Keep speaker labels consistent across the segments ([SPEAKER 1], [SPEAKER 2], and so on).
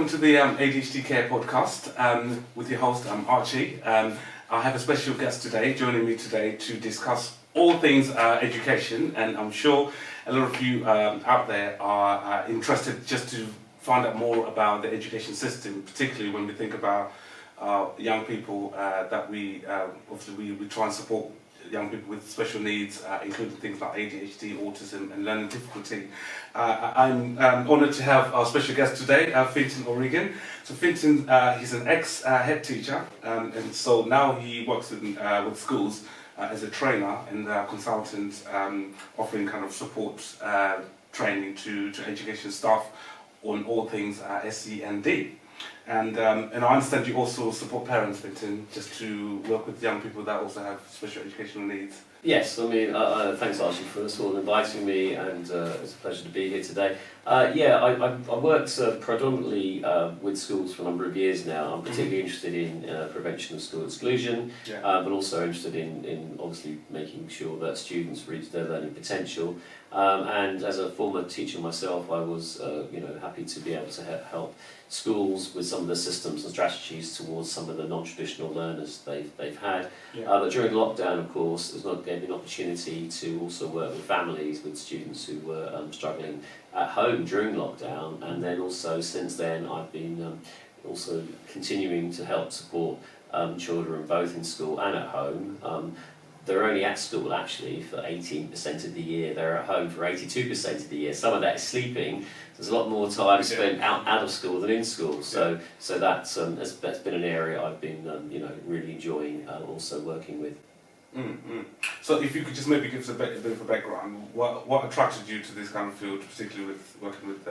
[SPEAKER 1] welcome to the ADHD Care podcast with your host, Archie. I have a special guest today, joining me today to discuss all things education, and I'm sure a lot of you out there are interested just to find out more about the education system, particularly when we think about young people that we obviously we try and support young people with special needs, including things like ADHD, autism and learning difficulty. I'm honoured to have our special guest today, Fintan O'Regan. So Fintan, he's an ex-head teacher, and so now he works with schools as a trainer and consultant, offering kind of support training to education staff on all things SEND. And I understand you also support parents, Fintan, just to work with young people that also have special educational needs.
[SPEAKER 2] Yes, I mean, thanks Archie for inviting me, and it's a pleasure to be here today. I worked predominantly with schools for a number of years now. I'm particularly interested in prevention of school exclusion, but also interested in obviously making sure that students reach their learning potential. And as a former teacher myself, I was happy to be able to help schools with some of the systems and strategies towards some of the non-traditional learners they've had. But during lockdown, of course, gave me an opportunity to also work with families, with students who were struggling at home during lockdown, and then also since then I've been also continuing to help support children both in school and at home. They're only at school actually for 18% of the year, they're at home for 82% of the year. Some of that is sleeping. There's a lot more time spent out of school than in school, so that's been an area I've been really enjoying also working with.
[SPEAKER 1] So if you could just maybe give us a bit of a background, what attracted you to this kind of field, particularly with working with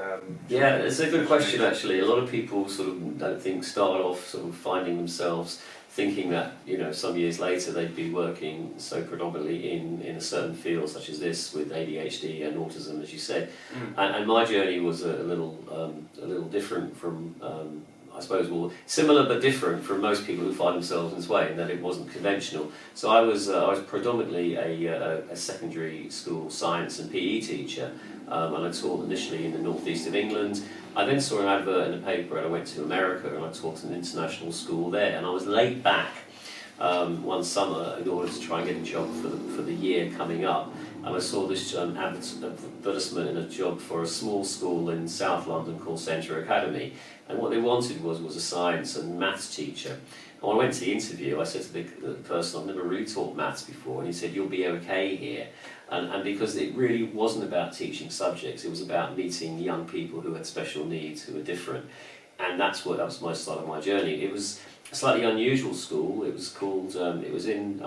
[SPEAKER 2] yeah, it's a good question actually. A lot of people sort of start off sort of finding themselves thinking that some years later they'd be working so predominantly in a certain field such as this with ADHD and autism, as you said. And my journey was a little different from I suppose, similar but different from most people who find themselves in this way, in that it wasn't conventional. So I was predominantly a secondary school science and PE teacher, and I taught initially in the northeast of England. I then saw an advert in the paper and I went to America and I taught an international school there, and I was laid back one summer in order to try and get a job for the year coming up. And I saw this advertisement in a job for a small school in South London called Centre Academy. And what they wanted was a science and maths teacher. And when I went to the interview, I said to the person, I've never really taught maths before, and he said, you'll be okay here. And because it really wasn't about teaching subjects, it was about meeting young people who had special needs, who were different. And that was my start of my journey. It was a slightly unusual school. It was called, it was in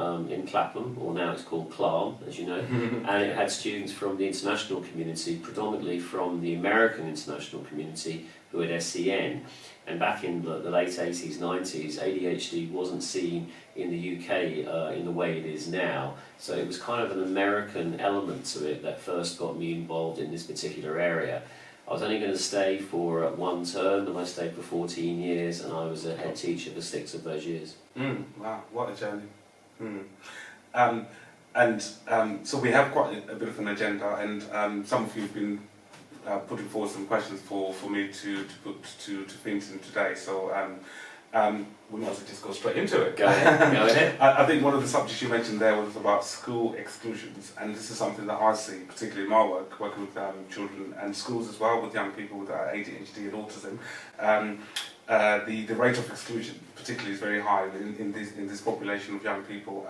[SPEAKER 2] Clapham, or now it's called Clam, as you know, and it had students from the international community, predominantly from the American international community, who had SEN. And back in the late 80s, 90s, ADHD wasn't seen in the UK in the way it is now. So it was kind of an American element to it that first got me involved in this particular area. I was only going to stay for one term, and I stayed for 14 years, and I was a head teacher for 6 of those years.
[SPEAKER 1] Wow, what a journey. So we have quite a bit of an agenda, and some of you have been putting forward some questions for me to put to Fintan today. So we might as well just go straight into it.
[SPEAKER 2] Go ahead.
[SPEAKER 1] I think one of the subjects you mentioned there was about school exclusions, and this is something that I see, particularly in my work, working with children and schools as well, with young people with ADHD and autism. The rate of exclusion, particularly, is very high in this population of young people.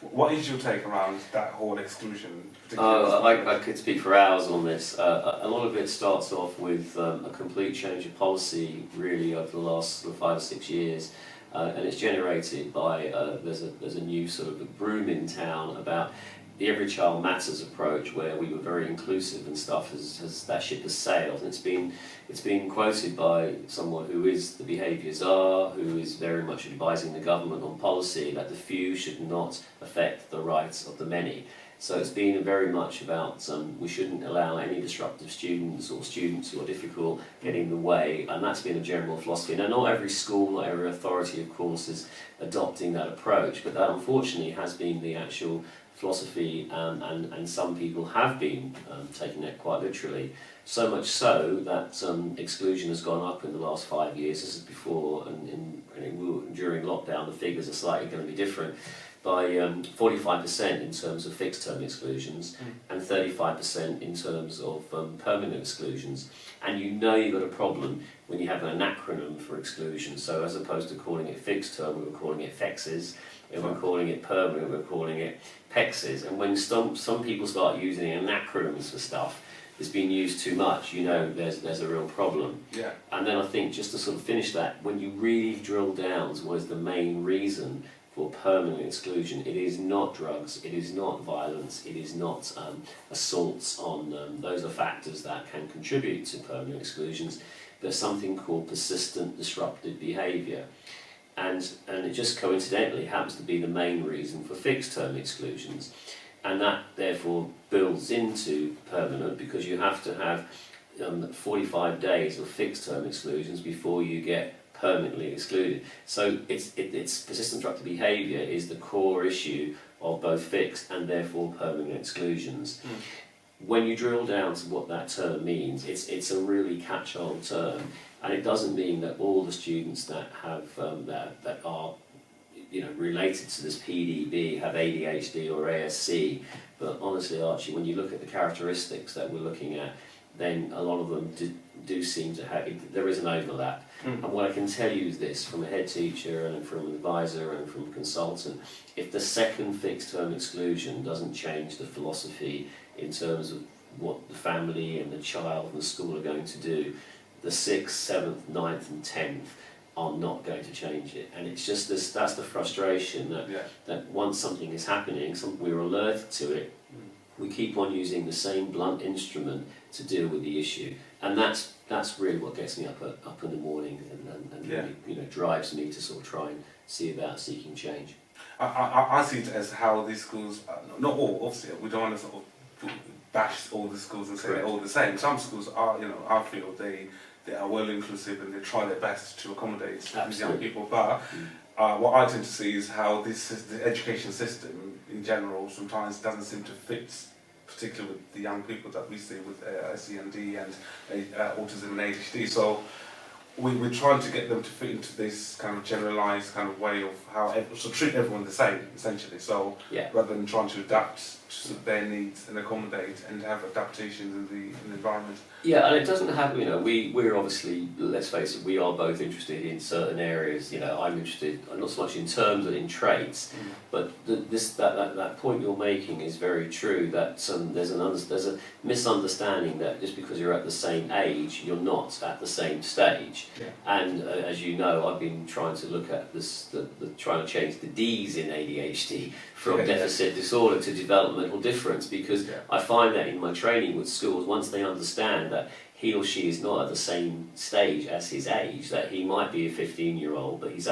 [SPEAKER 1] What is your take around that whole exclusion?
[SPEAKER 2] I could speak for hours on this. A lot of it starts off with a complete change of policy, really, over the last 5 or 6 years. And it's generated by, there's a new sort of broom in town about the Every Child Matters approach, where we were very inclusive and stuff, that ship has sailed. And it's been quoted by someone who is the behaviour czar, who is very much advising the government on policy that the few should not affect the rights of the many. So it's been very much about we shouldn't allow any disruptive students or students who are difficult get in the way, and that's been a general philosophy. Now, not every school, not every authority, of course, is adopting that approach, but that unfortunately has been the actual philosophy, and some people have been taking it quite literally. So much so that exclusion has gone up in the last 5 years. This is before, and during lockdown, the figures are slightly going to be different, by 45% in terms of fixed term exclusions and 35% in terms of permanent exclusions. And you know you've got a problem when you have an acronym for exclusion. So as opposed to calling it fixed term, we were calling it FEXes. We were calling it permanent, we were calling it PEXes. And when some people start using acronyms for stuff, it's been used too much, you know there's a real problem.
[SPEAKER 1] Yeah.
[SPEAKER 2] And then I think, just to sort of finish that, when you really drill down to what is the main reason for permanent exclusion, it is not drugs, it is not violence, it is not assaults on those are factors that can contribute to permanent exclusions. There's something called persistent disruptive behaviour, and it just coincidentally happens to be the main reason for fixed term exclusions, and that therefore builds into permanent, because you have to have 45 days of fixed term exclusions before you get permanently excluded. So it's persistent disruptive behaviour is the core issue of both fixed and therefore permanent exclusions. When you drill down to what that term means, it's a really catch-all term, and it doesn't mean that all the students that have that are related to this PDB have ADHD or ASC. But honestly, Archie, when you look at the characteristics that we're looking at, then a lot of them do seem to have, there is an overlap. And what I can tell you is this, from a head teacher and from an advisor and from a consultant, if the second fixed term exclusion doesn't change the philosophy in terms of what the family and the child and the school are going to do, the 6th, 7th, 9th and 10th are not going to change it. And it's just this, that's the frustration that once something is happening, we're alerted to it, we keep on using the same blunt instrument to deal with the issue, and that's really what gets me up in the morning and really, drives me to sort of try and see about seeking change.
[SPEAKER 1] I see it as how these schools, not all, obviously, we don't want to sort of bash all the schools and say they're all the same. Some schools are, I feel they are well inclusive and they try their best to accommodate these young people. But what I tend to see is how the education system in general sometimes doesn't seem to fit, particularly with the young people that we see with SEND and autism and ADHD. So we're trying to get them to fit into this kind of generalised kind of way of how, so treat everyone the same, essentially. So rather than trying to adapt to their needs and accommodate and have adaptations in the environment.
[SPEAKER 2] Yeah, and it doesn't have, we're obviously, let's face it, we are both interested in certain areas. I'm interested, not so much in terms, but in traits. But that point you're making is very true, that there's a misunderstanding that just because you're at the same age, you're not at the same stage. And as you know, I've been trying to look at this, trying to change the D's in ADHD from deficit disorder to developmental difference, because I find that in my training with schools, once they understand that he or she is not at the same stage as his age, that he might be a 15-year-old, but he's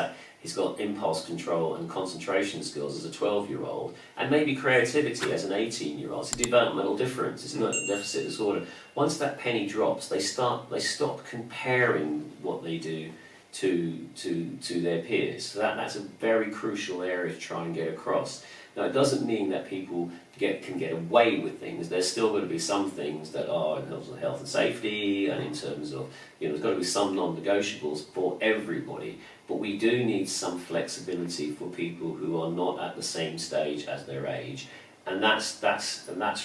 [SPEAKER 2] got impulse control and concentration skills as a 12-year-old, and maybe creativity as an 18-year-old. It's a developmental difference, it's not a deficit disorder. Once that penny drops, they stop comparing what they do to their peers. So that's a very crucial area to try and get across. Now, it doesn't mean that people can get away with things. There's still going to be some things that are in terms of health and safety, and in terms of, there's got to be some non-negotiables for everybody. But we do need some flexibility for people who are not at the same stage as their age, and that's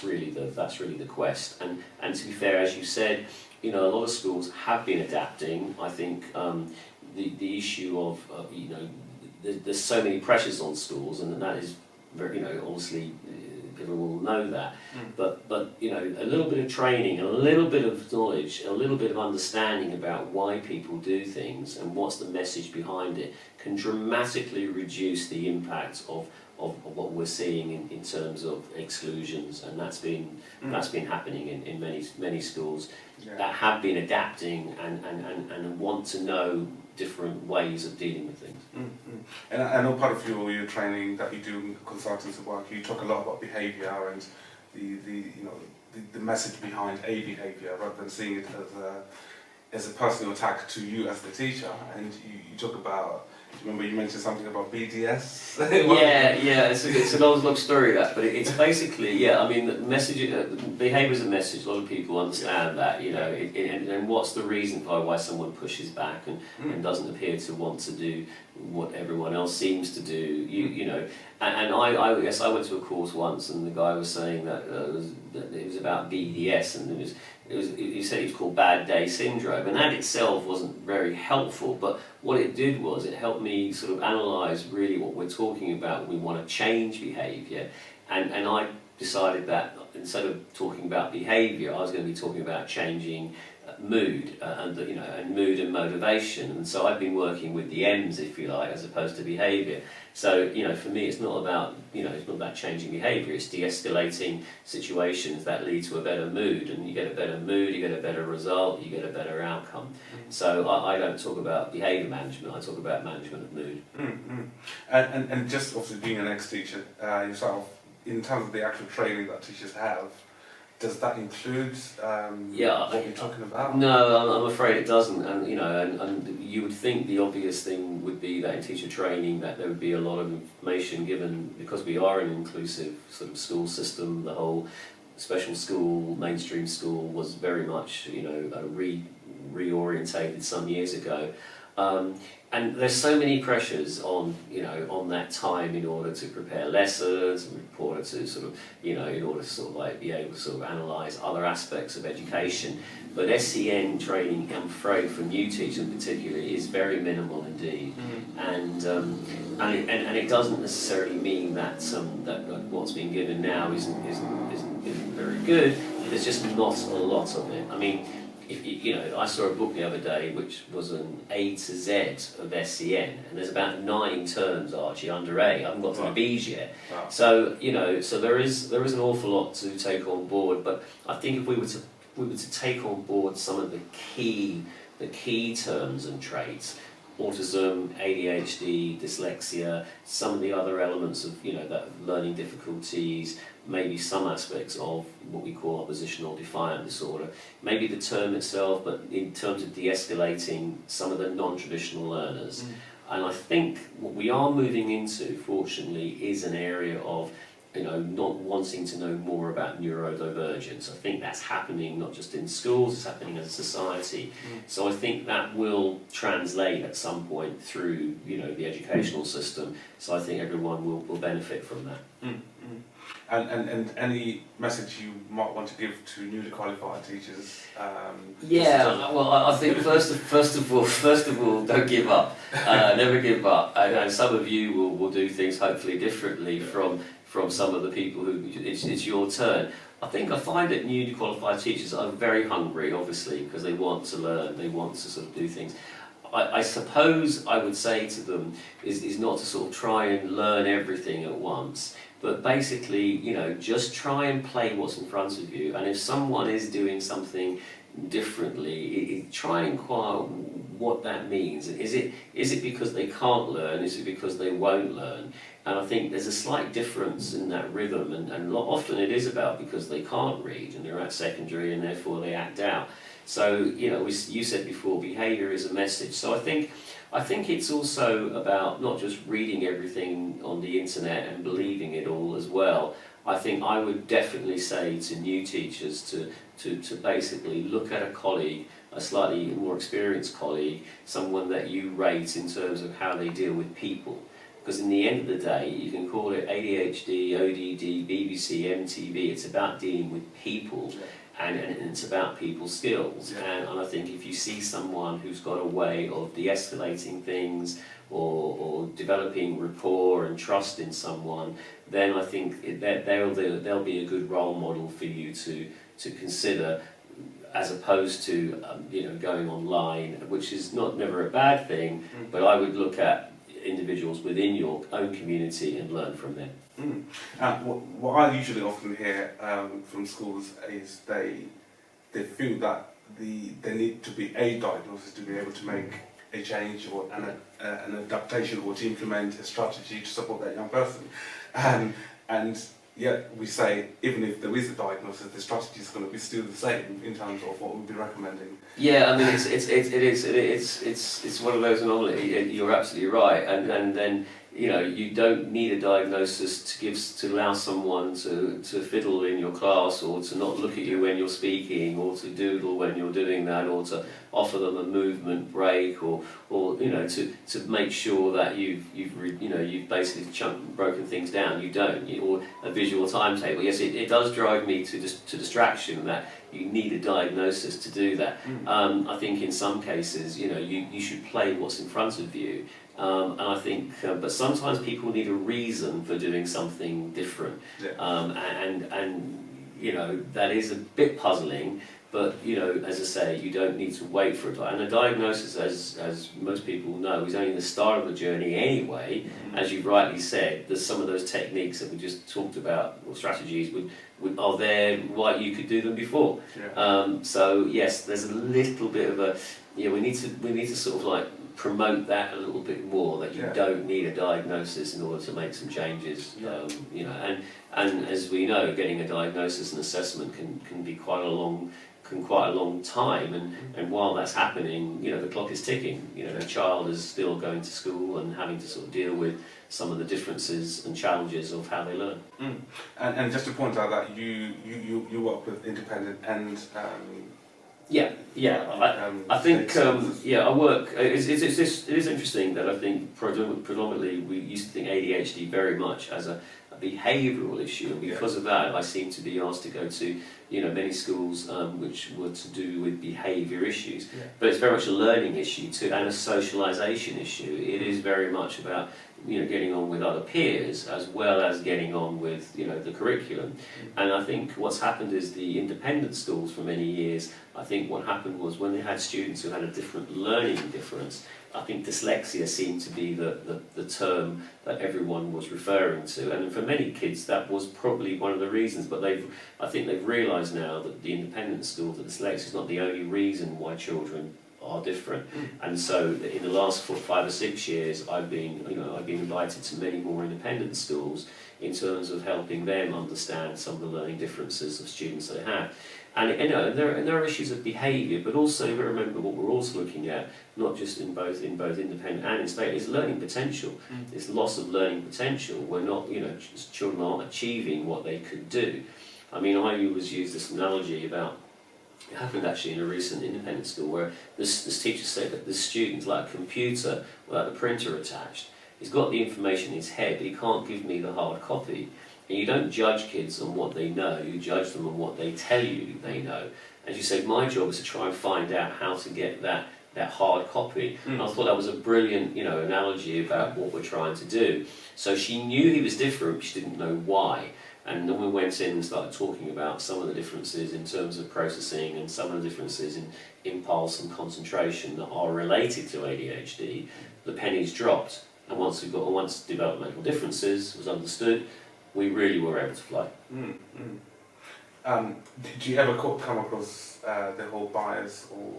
[SPEAKER 2] really the quest. And to be fair, as you said, a lot of schools have been adapting. I think the issue of there's so many pressures on schools, and that is very, obviously people will know that. But a little bit of training, a little bit of knowledge, a little bit of understanding about why people do things and what's the message behind it can dramatically reduce the impact of what we're seeing in terms of exclusions, and that's been happening in many schools that have been adapting and want to know different ways of dealing with things.
[SPEAKER 1] Mm-hmm. And I know part of your training that you do in consultancy work, you talk a lot about behaviour and the message behind a behaviour rather than seeing it as a personal attack to you as the teacher. And you talk about, remember you mentioned something about BDS?
[SPEAKER 2] yeah, it's an old long story that, but it's basically, I mean, the message, behaviour is a message, a lot of people understand that, and what's the reason why someone pushes back and doesn't appear to want to do what everyone else seems to do, and I guess I went to a course once and the guy was saying that it was about BDS, and he said it was called bad day syndrome, and that itself wasn't very helpful, but what it did was it helped me sort of analyse really what we're talking about when we want to change behaviour, and I decided that instead of talking about behaviour, I was going to be talking about changing mood and mood and motivation, and so I've been working with the M's, if you like, as opposed to behaviour. So for me, it's not about it's not about changing behaviour. It's de-escalating situations that lead to a better mood, and you get a better mood, you get a better result, you get a better outcome. Mm-hmm. So I don't talk about behaviour management. I talk about management of mood.
[SPEAKER 1] Mm-hmm. And just obviously being an ex-teacher yourself, in terms of the actual training that teachers have, does that include what you're talking about?
[SPEAKER 2] No, I'm afraid it doesn't. And and you would think the obvious thing would be that in teacher training that there would be a lot of information given, because we are an inclusive sort of school system. The whole special school, mainstream school was very much reorientated some years ago. And there's so many pressures on that time in order to prepare lessons, in order to sort of in order to sort of like be able to sort of analyse other aspects of education. But SEN training, I'm afraid, for new teachers in particular, is very minimal indeed. Mm-hmm. And it doesn't necessarily mean that that what's being given now isn't very good. There's just not a lot of it. I mean, I saw a book the other day which was an A to Z of SEN, and there's about 9 terms, Archie, under A. I haven't got to the B's yet. Wow. So so there is an awful lot to take on board. But I think if we were to take on board some of the key terms and traits, autism, ADHD, dyslexia, some of the other elements of that learning difficulties, maybe some aspects of what we call oppositional defiant disorder, maybe the term itself, but in terms of de-escalating some of the non-traditional learners. And I think what we are moving into, fortunately, is an area of not wanting to know more about neurodivergence. I think that's happening not just in schools, it's happening as a society. So I think that will translate at some point through the educational system. So I think everyone will benefit from that.
[SPEAKER 1] And any message you might want to give to newly qualified teachers?
[SPEAKER 2] Well, I think first of all, don't give up. Never give up. And some of you will do things hopefully differently from some of the people who it's your turn. I find that newly qualified teachers are very hungry, obviously, because they want to learn, they want to sort of do things. I suppose I would say to them is not to sort of try and learn everything at once, but basically, just try and play what's in front of you. And if someone is doing something differently, try and inquire what that means. Is it because they can't learn? Is it because they won't learn? And I think there's a slight difference in that rhythm, and often it is about because they can't read and they're at secondary and therefore they act out. So you said before, behaviour is a message. So I think it's also about not just reading everything on the internet and believing it all as well. I think I would definitely say to new teachers to basically look at a colleague, a slightly more experienced colleague, someone that you rate in terms of how they deal with people. Because in the end of the day, you can call it ADHD, ODD, BBC, MTV, it's about dealing with people. And it's about people's skills. And I think if you see someone who's got a way of de-escalating things or developing rapport and trust in someone, then I think they'll be a good role model for you to consider, as opposed to going online, which is never a bad thing. But I would look at individuals within your own community and learn from them.
[SPEAKER 1] What I usually often hear from schools is they feel that there need to be a diagnosis to be able to make a change or an adaptation, or to implement a strategy to support that young person. And yet we say, even if there is a diagnosis, the strategy is going to be still the same in terms of what we'll be recommending.
[SPEAKER 2] Yeah, I mean, it's one of those anomalies. You're absolutely right, and then you don't need a diagnosis to allow someone to fiddle in your class, or to not look at you when you're speaking, or to doodle when you're doing that, or to offer them a movement break, or to make sure that you've basically broken things down. You don't, or a visual timetable. Yes, it does drive me to distraction that you need a diagnosis to do that. I think in some cases, you should play what's in front of you. And I think, but sometimes people need a reason for doing something different, and that is a bit puzzling. But as I say, you don't need to wait for it. And a diagnosis, as most people know, is only the start of the journey anyway. As you've rightly said, there's some of those techniques that we just talked about, or strategies, are there why you could do them before. So yes, there's a little bit of a we need to sort of like promote that a little bit more, that you don't need a diagnosis in order to make some changes. And as we know, getting a diagnosis and assessment can be quite a long time, and while that's happening, the clock is ticking. The child is still going to school and having to sort of deal with some of the differences and challenges of how they learn.
[SPEAKER 1] And just to point out that you work with independent and
[SPEAKER 2] I think I work. It is interesting that I think predominantly we used to think ADHD very much as a behavioural issue, and because of that, I seem to be asked to go to many schools which were to do with behaviour issues. But it's very much a learning issue too, and a socialisation issue. It is very much about getting on with other peers, as well as getting on with the curriculum. And I think what's happened is the independent schools for many years, I think what happened was when they had students who had a different learning difference, I think dyslexia seemed to be the term that everyone was referring to, and for many kids that was probably one of the reasons. But I think they've realised now that the independent schools, that dyslexia is not the only reason why children are different. And so in the last 5 or 6 years, I've been invited to many more independent schools in terms of helping them understand some of the learning differences of students they have. And there are issues of behaviour, but also remember what we're also looking at, not just in both independent and in state, is learning potential. It's loss of learning potential. We're not, children aren't achieving what they could do. I mean, I always use this analogy about. It happened actually in a recent independent school where this teacher said that the student's like a computer without the printer attached. He's got the information in his head, but he can't give me the hard copy. And you don't judge kids on what they know, you judge them on what they tell you they know. As you said, my job is to try and find out how to get that hard copy. And I thought that was a brilliant analogy about what we're trying to do. So she knew he was different, she didn't know why. And then we went in and started talking about some of the differences in terms of processing and some of the differences in impulse and concentration that are related to ADHD. The pennies dropped, and once developmental differences was understood, we really were able to fly.
[SPEAKER 1] Did you ever come across the whole bias or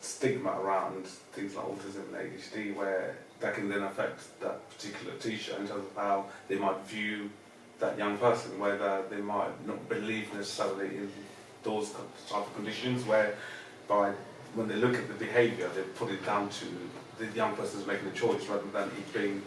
[SPEAKER 1] stigma around things like autism and ADHD, where that can then affect that particular teacher in terms of how they might view that young person, whether they might not believe necessarily in those type of conditions, whereby when they look at the behaviour, they put it down to the young person's making a choice rather than it being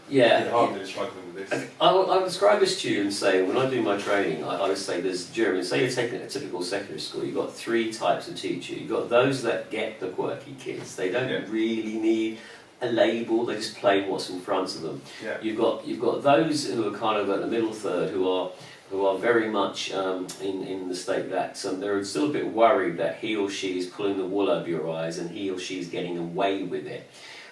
[SPEAKER 1] they're struggling with this.
[SPEAKER 2] I would describe this to you and say, when I do my training, I would say there's Jeremy, say you're taking a typical secondary school, you've got 3 types of teacher. You've got those that get the quirky kids, they don't really need a label, they just play what's in front of them. You've got those who are kind of at the middle third, who are very much in the state that they're still a bit worried that he or she is pulling the wool over your eyes and he or she is getting away with it.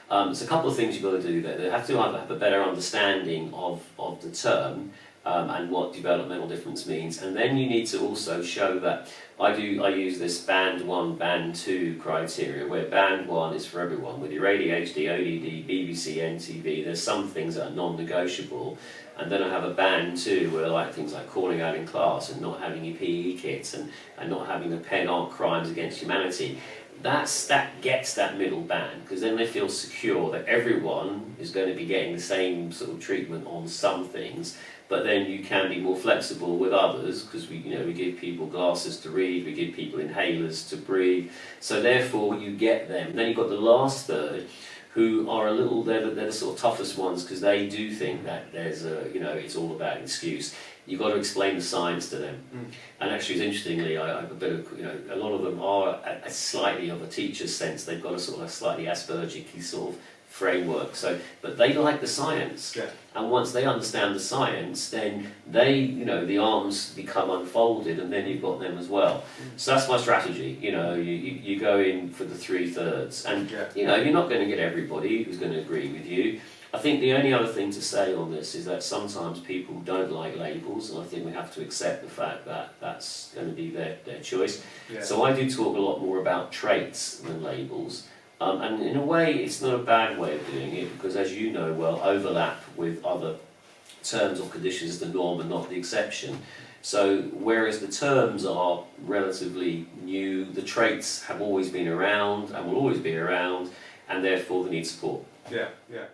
[SPEAKER 2] There's a couple of things you've got to do there. They have to either have a better understanding of the term and what developmental difference means, and then you need to also show that I use this band 1, band 2 criteria, where band 1 is for everyone. With your ADHD, ODD, BBC, NTV, there's some things that are non-negotiable, and then I have a band 2 where I like things like calling out in class and not having your PE kits and not having a pen aren't crimes against humanity. that gets that middle band, because then they feel secure that everyone is going to be getting the same sort of treatment on some things. But then you can be more flexible with others, because we give people glasses to read, we give people inhalers to breathe. So therefore you get them. And then you've got the last third, who are a little, they're the sort of toughest ones, because they do think that there's it's all about an excuse. You've got to explain the science to them. And actually, interestingly, a lot of them are a slightly of a teacher's sense. They've got a sort of a slightly Aspergic-y sort of framework. But they like the science.
[SPEAKER 1] Yeah.
[SPEAKER 2] And once they understand the science, then the arms become unfolded, and then you've got them as well. So that's my strategy. You go in for the 3/3, and you're not going to get everybody who's going to agree with you. I think the only other thing to say on this is that sometimes people don't like labels, and I think we have to accept the fact that that's going to be their choice.
[SPEAKER 1] Yeah.
[SPEAKER 2] So I do talk a lot more about traits than labels. And in a way, it's not a bad way of doing it, because as you know well, overlap with other terms or conditions is the norm and not the exception. So whereas the terms are relatively new, the traits have always been around and will always be around, and therefore they need support.
[SPEAKER 1] Yeah, yeah.